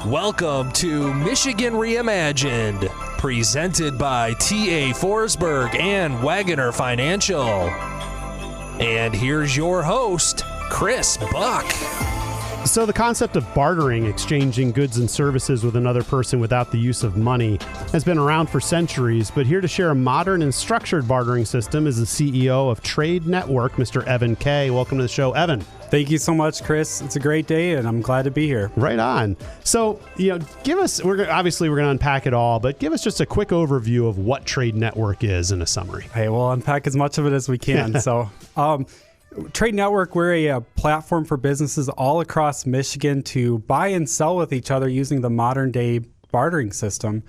Welcome to Michigan Reimagined, presented by T.A. Forsberg and Wagoner Financial. And here's your host, Chris Buck. So the concept of bartering, exchanging goods and services with another person without the use of money, has been around for centuries, but here to share a modern and structured bartering system is the CEO of Trade Network, Mr. Evan Kay. Welcome to the show, Evan. Thank you so much, Chris. It's a great day, and I'm glad to be here. Right on. So, give us, we're going to unpack it all, but give us just a quick overview of what Trade Network is in a summary. Hey, we'll unpack as much of it as we can. So, Trade Network, we're a platform for businesses all across Michigan to buy and sell with each other using the modern day bartering system.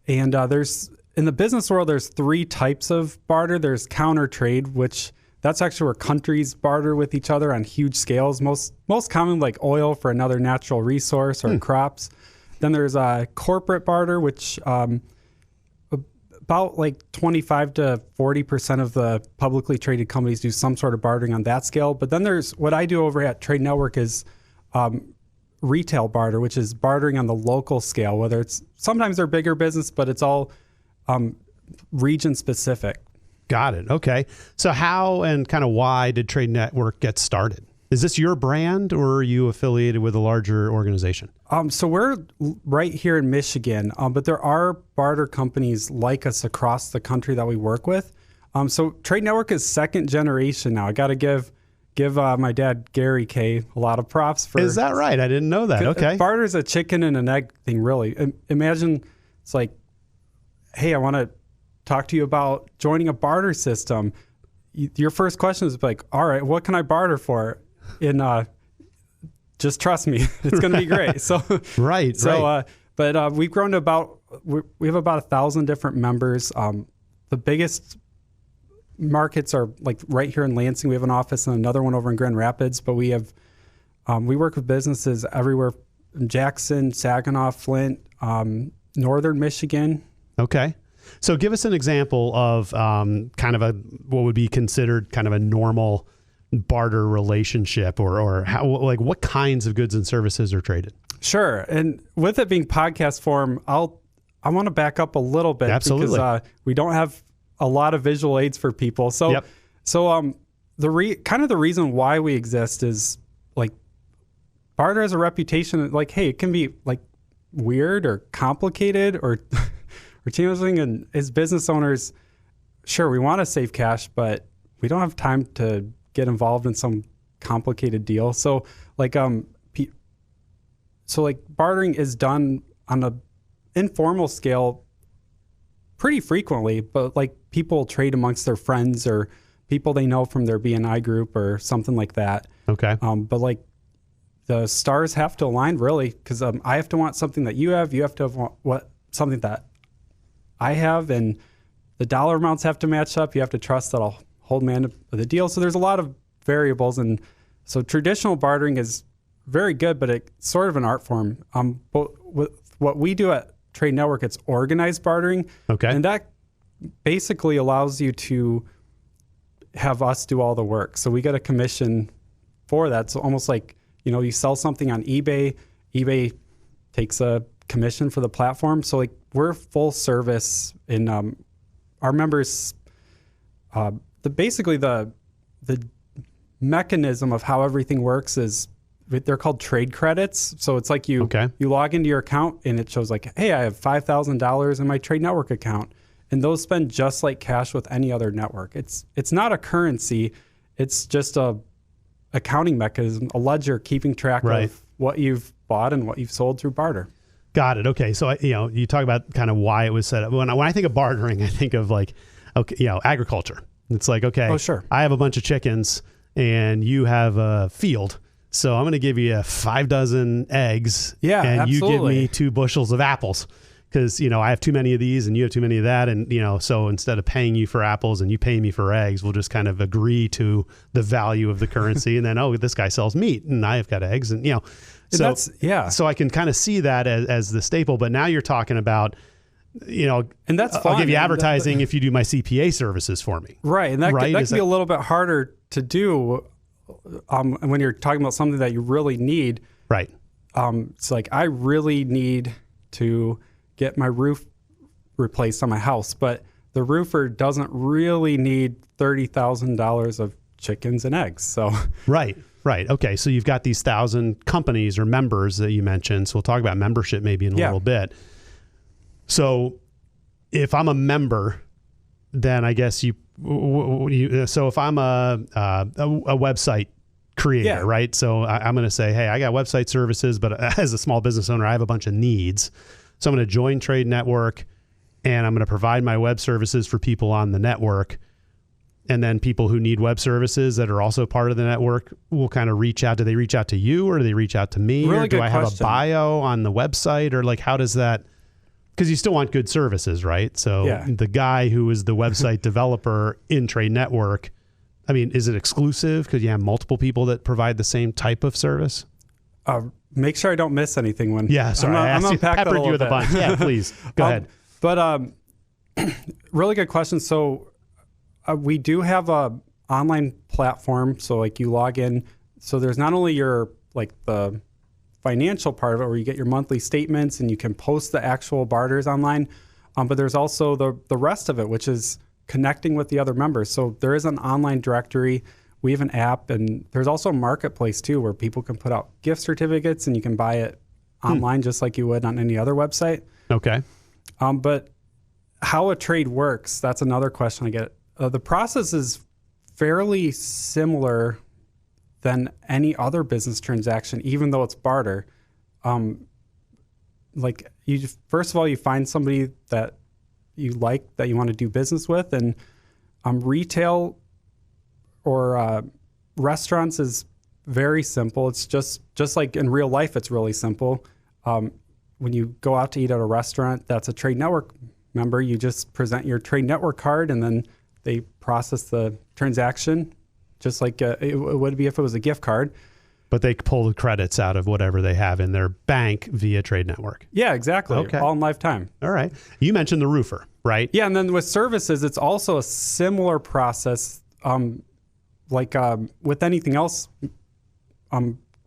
And in the business world, there's three types of barter. There's counter trade, which that's actually where countries barter with each other on huge scales, most common like oil for another natural resource or crops. Then there's corporate barter, which about like 25 to 40% of the publicly traded companies do some sort of bartering on that scale. But then there's what I do over at Trade Network is retail barter, which is bartering on the local scale, whether it's sometimes they're bigger business, but it's all region specific. Got it. Okay. So how and kind of why did Trade Network get started? Is this your brand or are you affiliated with a larger organization? So we're right here in Michigan, but there are barter companies like us across the country that we work with. So Trade Network is second generation now. I got to give my dad, Gary Kay, a lot of props for. Is that right? I didn't know that. Okay. Barter is a chicken and an egg thing, really. Imagine it's like, hey, I want to talk to you about joining a barter system. Your first question is like, all right, what can I barter for? Just trust me, it's going to be great. So, right. But we've grown to we have about 1,000 different members. The biggest markets are like right here in Lansing. We have an office and another one over in Grand Rapids, but we work with businesses everywhere in Jackson, Saginaw, Flint, Northern Michigan. Okay. So give us an example of kind of what would be considered kind of a normal barter relationship or how, like what kinds of goods and services are traded? Sure. And with it being podcast form, I want to back up a little bit. Absolutely. Because we don't have a lot of visual aids for people. So, yep. The reason why we exist is like barter has a reputation like, hey, it can be like weird or complicated or challenging, and as business owners, sure, we want to save cash, but we don't have time to get involved in some complicated deal. So bartering is done on a informal scale pretty frequently, but like people trade amongst their friends or people they know from their BNI group or something like that. Okay. But like the stars have to align really, because I have to want something that you have to have something that I have, and the dollar amounts have to match up. You have to trust that I'll hold man of the deal. So there's a lot of variables, and so traditional bartering is very good, but it's sort of an art form. But with what we do at Trade Network, it's organized bartering. Okay. And that basically allows you to have us do all the work. So we get a commission for that. So almost like, you sell something on eBay takes a commission for the platform. So like we're full service in our members. The mechanism of how everything works is they're called trade credits. So it's like you log into your account and it shows like, hey, I have $5,000 in my Trade Network account, and those spend just like cash with any other network. It's not a currency. It's just a accounting mechanism, a ledger keeping track of what you've bought and what you've sold through barter. Got it. Okay. So, you talk about kind of why it was set up. When I think of bartering, I think of like, agriculture. It's like, okay, oh, sure. I have a bunch of chickens and you have a field. So I'm going to give you 5 dozen eggs. Yeah, and absolutely. You give me 2 bushels of apples because, I have too many of these and you have too many of that. And, so instead of paying you for apples and you pay me for eggs, we'll just kind of agree to the value of the currency. And then, this guy sells meat and I have got eggs and, So, so I can kind of see that as the staple, but now you're talking about, and that's fun. I'll give you advertising if you do my CPA services for me. Right. And that can be a little bit harder to do when you're talking about something that you really need. Right. It's like, I really need to get my roof replaced on my house, but the roofer doesn't really need $30,000 of chickens and eggs. So Right. Okay. So you've got these 1,000 companies or members that you mentioned. So we'll talk about membership maybe in a little bit. So if I'm a member, then I guess so if I'm a website creator, right? So I'm going to say, hey, I got website services, but as a small business owner, I have a bunch of needs. So I'm going to join Trade Network, and I'm going to provide my web services for people on the network. And then people who need web services that are also part of the network will kind of reach out. Do they reach out to you, or do they reach out to me? Really or do good I have question. a bio on the website, or like, how does that, because you still want good services, right? So the guy who is the website developer in Trade Network, I mean, is it exclusive? Could you have multiple people that provide the same type of service? Make sure I don't miss anything when. Yeah, sorry, I peppered you with a bunch. Yeah, please go ahead. But really good question. So we do have a online platform. So like you log in. So there's not only your like the financial part of it where you get your monthly statements and you can post the actual barters online, but there's also the rest of it, which is connecting with the other members. So there is an online directory. We have an app, and there's also a marketplace too, where people can put out gift certificates and you can buy it online just like you would on any other website. Okay. But how a trade works, that's another question I get. The process is fairly similar than any other business transaction, even though it's barter. Like first of all, you find somebody that you like, that you want to do business with, and retail or restaurants is very simple. It's just like in real life, it's really simple. When you go out to eat at a restaurant that's a Trade Network member, you just present your Trade Network card, and then they process the transaction just like it would be if it was a gift card. But they pull the credits out of whatever they have in their bank via Trade Network. Yeah, exactly. Okay. All in lifetime. All right. You mentioned the roofer, right? Yeah, and then with services, it's also a similar process. With anything else,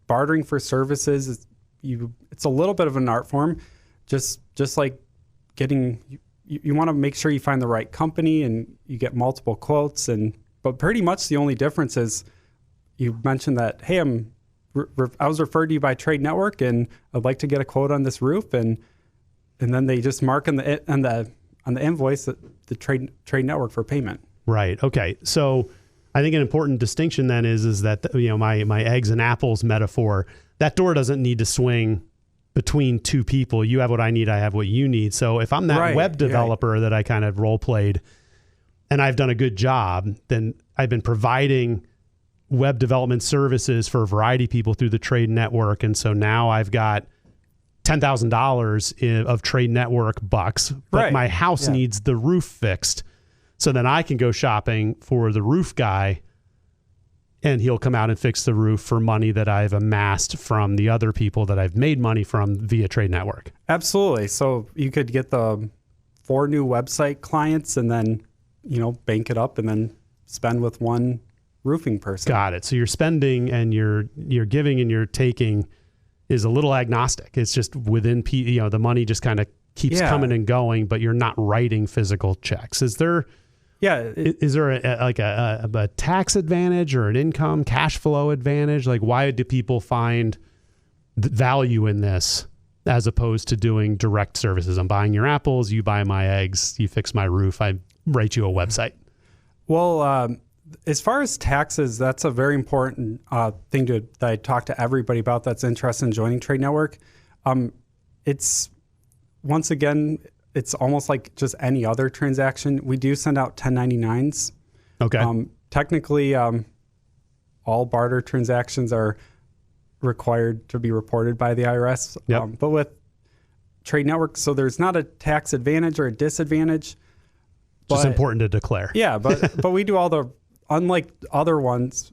bartering for services, it's a little bit of an art form. Just like getting, you want to make sure you find the right company and you get multiple quotes. But pretty much the only difference is you mentioned that, hey, I was referred to you by Trade Network, and I'd like to get a quote on this roof, and then they just mark on the invoice the Trade Network for payment. Right. Okay. So I think an important distinction then is that my eggs and apples metaphor, that door doesn't need to swing between two people. You have what I need, I have what you need. So if I'm that web developer that I kind of role played, and I've done a good job, then I've been providing web development services for a variety of people through the Trade Network. And so now I've got $10,000 of Trade Network bucks, but my house needs the roof fixed. So then I can go shopping for the roof guy, and he'll come out and fix the roof for money that I've amassed from the other people that I've made money from via Trade Network. Absolutely. So you could get the 4 new website clients and then, bank it up and then spend with one roofing person. Got it. So your spending and your giving and your taking is a little agnostic. It's just within, the money just kind of keeps coming and going, but you're not writing physical checks. Is there a tax advantage or an income cash flow advantage? Like, why do people find the value in this as opposed to doing direct services? I'm buying your apples, you buy my eggs, you fix my roof, I write you a website. Well, as far as taxes, that's a very important thing that I talk to everybody about that's interested in joining Trade Network. It's once again, it's almost like just any other transaction. We do send out 1099s. Okay. Technically, all barter transactions are required to be reported by the IRS. Yep. But with Trade Network, so there's not a tax advantage or a disadvantage. Just important to declare. Yeah, but we do all the, unlike other ones,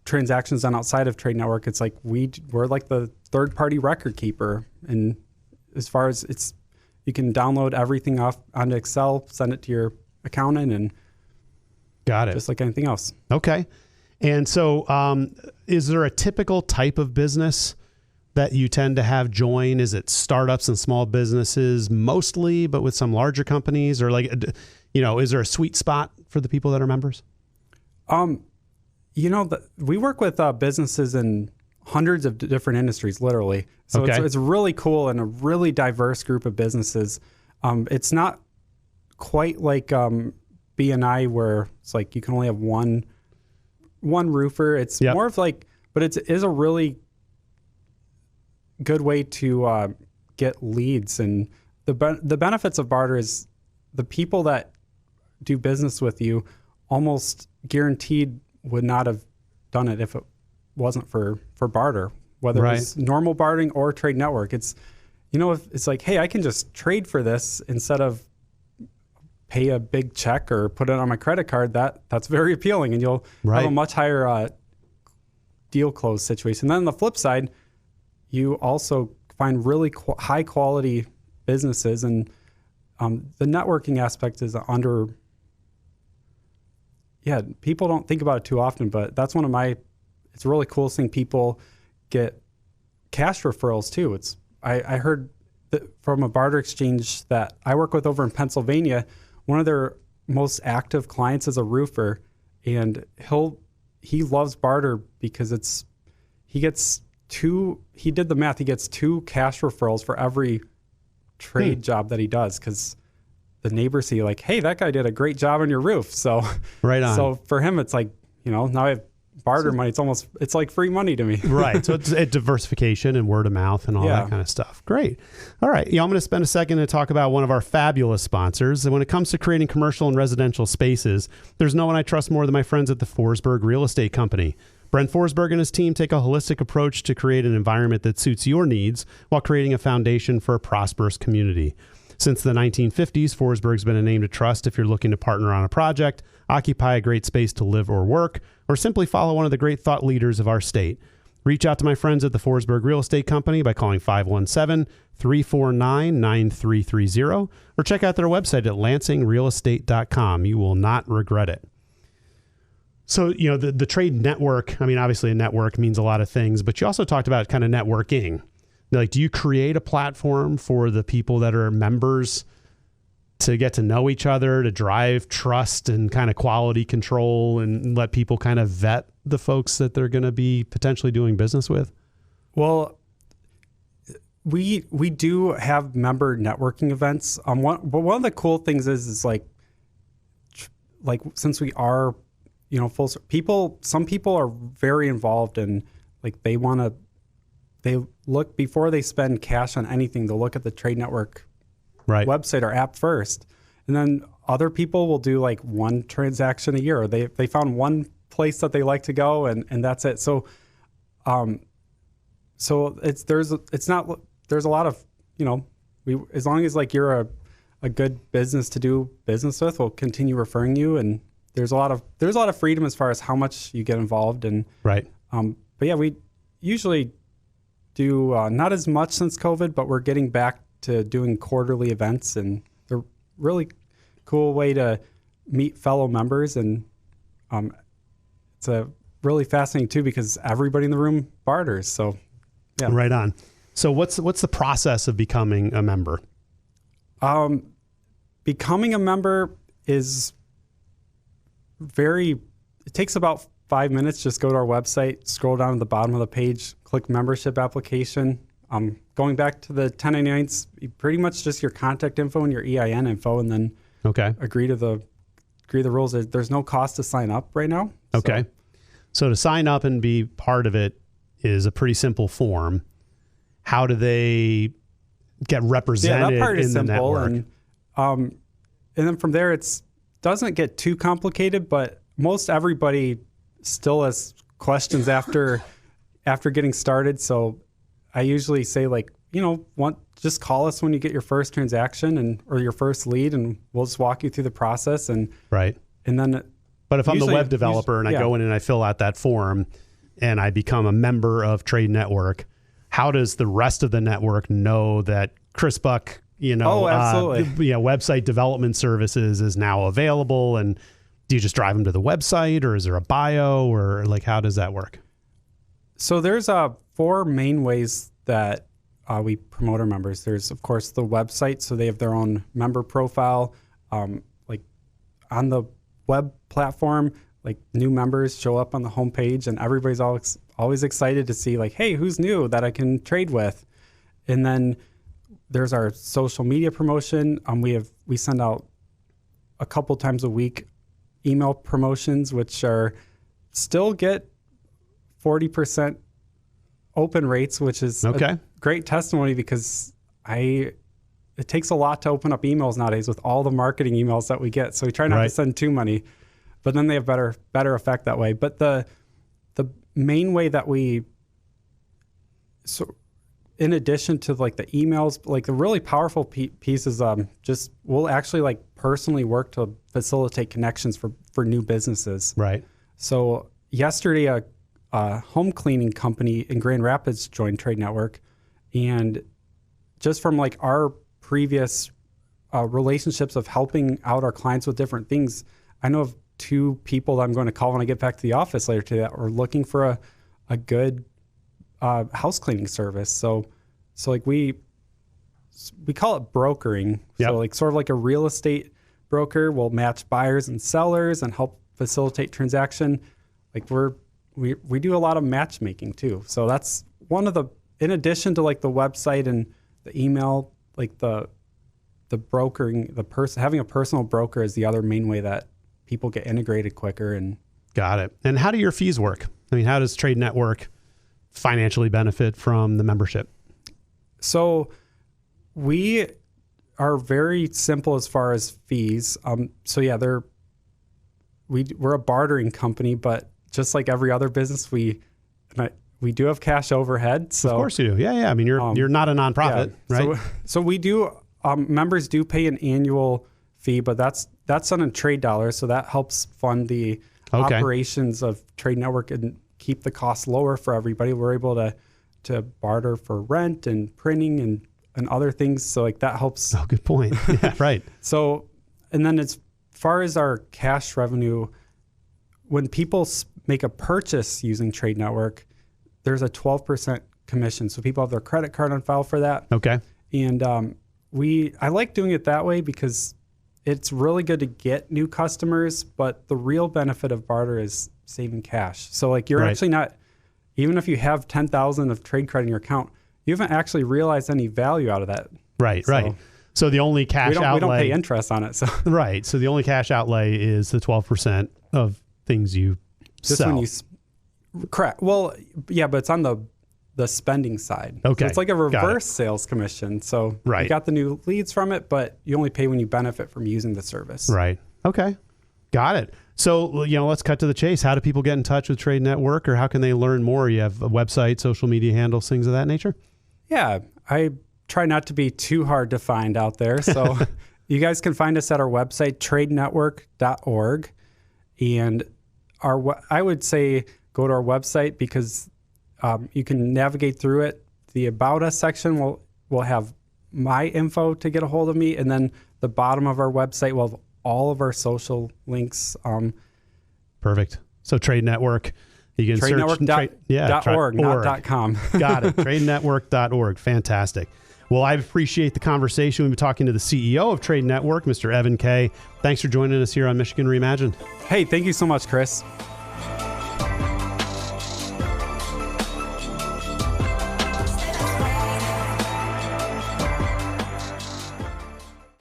transactions done outside of Trade Network, it's like we're like the third-party record keeper. And as far as you can download everything off onto Excel, send it to your accountant, and got it. Just like anything else. Okay. And so is there a typical type of business that you tend to have join? Is it startups and small businesses mostly, but with some larger companies, or like, is there a sweet spot for the people that are members? We work with businesses in hundreds of different industries, literally. So Okay. it's really cool and a really diverse group of businesses. It's not quite like B&I where it's like you can only have one roofer. It's Yep. more of like, but it is a really good way to get leads. And the benefits of Barter is the people that do business with you almost guaranteed would not have done it if it wasn't for Barter, whether Right. it's normal bartering or trade network. It's, if it's like, hey, I can just trade for this instead of pay a big check or put it on my credit card. That's very appealing, and you'll Right. have a much higher deal close situation. Then on the flip side, you also find really high quality businesses, and the networking aspect is people don't think about it too often, but that's it's a really cool thing. People get cash referrals too. I heard that from a barter exchange that I work with over in Pennsylvania, one of their most active clients is a roofer, and he loves Barter because he did the math, he gets 2 cash referrals for every trade job that he does, because the neighbors see like, hey, that guy did a great job on your roof. So Right on. So for him, it's like, now I have Barter money. It's like free money to me. Right. So it's diversification and word of mouth and all that kind of stuff. Great. All right. I'm going to spend a second to talk about one of our fabulous sponsors. And when it comes to creating commercial and residential spaces, there's no one I trust more than my friends at the Forsberg Real Estate Company. Brent Forsberg and his team take a holistic approach to create an environment that suits your needs while creating a foundation for a prosperous community. Since the 1950s, Forsberg's been a name to trust if you're looking to partner on a project, occupy a great space to live or work, or simply follow one of the great thought leaders of our state. Reach out to my friends at the Forsberg Real Estate Company by calling 517-349-9330 or check out their website at lansingrealestate.com. You will not regret it. So, the trade network, obviously a network means a lot of things, but you also talked about kind of networking. Like, do you create a platform for the people that are members to get to know each other, to drive trust and kind of quality control, and let people kind of vet the folks that they're going to be potentially doing business with? Well, we do have member networking events. But one of the cool things is like since we are, some people are very involved, and like they look before they spend cash on anything. They'll look at the Trade Network website or app first, and then other people will do like one transaction a year. Or they found one place that they like to go, and that's it. So, there's a lot of as long as like you're a good business to do business with, we'll continue referring you, and there's a lot of freedom as far as how much you get involved in. Right. But yeah, we usually do not as much since COVID, but we're getting back to doing quarterly events, and they're really cool way to meet fellow members. And it's a really fascinating too, because everybody in the room barters. So yeah. Right on. So what's the process of becoming a member? Becoming a member is it takes about 5 minutes. Just go to our website, scroll down to the bottom of the page, click membership application. Going back to the 1099s, pretty much just your contact info and your EIN info, and then agree to the rules. There's no cost to sign up right now. Okay. So to sign up and be part of it is a pretty simple form. How do they get represented that part is in the simple, network? and then from there, doesn't get too complicated, but most everybody still has questions after getting started. So I usually say just call us when you get your first transaction or your first lead, and we'll just walk you through the process. And right. And then, but if I'm the web developer and I go in and I fill out that form and I become a member of Trade Network, how does the rest of the network know that Chris Buck, absolutely. Website development services is now available? And do you just drive them to the website, or is there a bio, or like how does that work? So there's 4 main ways that we promote our members. There's, of course, the website, so they have their own member profile. Like on the web platform, like new members show up on the homepage, and everybody's always excited to see, like, hey, who's new that I can trade with? And then there's our social media promotion. We send out a couple times a week email promotions, which are still get 40% open rates, which is a great testimony, because it takes a lot to open up emails nowadays with all the marketing emails that we get. So we try not to send too many, but then they have better effect that way. But the main way that in addition to like the emails, like the really powerful piece is we'll actually like personally work to facilitate connections for new businesses. Right. So yesterday, a home cleaning company in Grand Rapids joined Trade Network, and just from like our previous relationships of helping out our clients with different things, I know of 2 people that I'm going to call when I get back to the office later today that are looking for a good house cleaning service. So like we call it brokering. Yep. So like sort of like a real estate broker will match buyers and sellers and help facilitate transaction. Like we do a lot of matchmaking too. So that's one of in addition to like the website and the email, like the brokering, having a personal broker is the other main way that people get integrated quicker. And got it. And how do your fees work? I mean, how does Trade Network financially benefit from the membership? So we are very simple as far as fees. So yeah, we're a bartering company, but just like every other business, we do have cash overhead. So of course you do. Yeah. I mean, you're not a nonprofit, right? So we do. Members do pay an annual fee, but that's done in trade dollars, so that helps fund the operations of Trade Network and keep the costs lower for everybody. We're able to barter for rent and printing and other things, so like that helps. Oh, good point. Yeah, right. So, and then as far as our cash revenue, when people make a purchase using Trade Network, there's a 12% commission. So people have their credit card on file for that. Okay. And I like doing it that way because it's really good to get new customers, but the real benefit of barter is saving cash. So like you're actually not, even if you have 10,000 of trade credit in your account, you haven't actually realized any value out of that. Right, right. So the only cash outlay, we don't pay interest on it. So right. So the only cash outlay is the 12% of things you sell. When you correct. Well, yeah, but it's on the spending side. Okay. So it's like a reverse sales commission. So you got the new leads from it, but you only pay when you benefit from using the service. Right. Okay. Got it. So, let's cut to the chase. How do people get in touch with Trade Network, or how can they learn more? You have a website, social media handles, things of that nature? Yeah. I try not to be too hard to find out there. So you guys can find us at our website, tradenetwork.org. And I would say go to our website because you can navigate through it. The About Us section will have my info to get a hold of me. And then the bottom of our website will have all of our social links. Perfect. So Trade Network, you can search TradeNetwork.org, not .com. Got it. TradeNetwork.org. Fantastic. Well, I appreciate the conversation. We've been talking to the CEO of Trade Network, Mr. Evan Kay. Thanks for joining us here on Michigan Reimagined. Hey, thank you so much, Chris.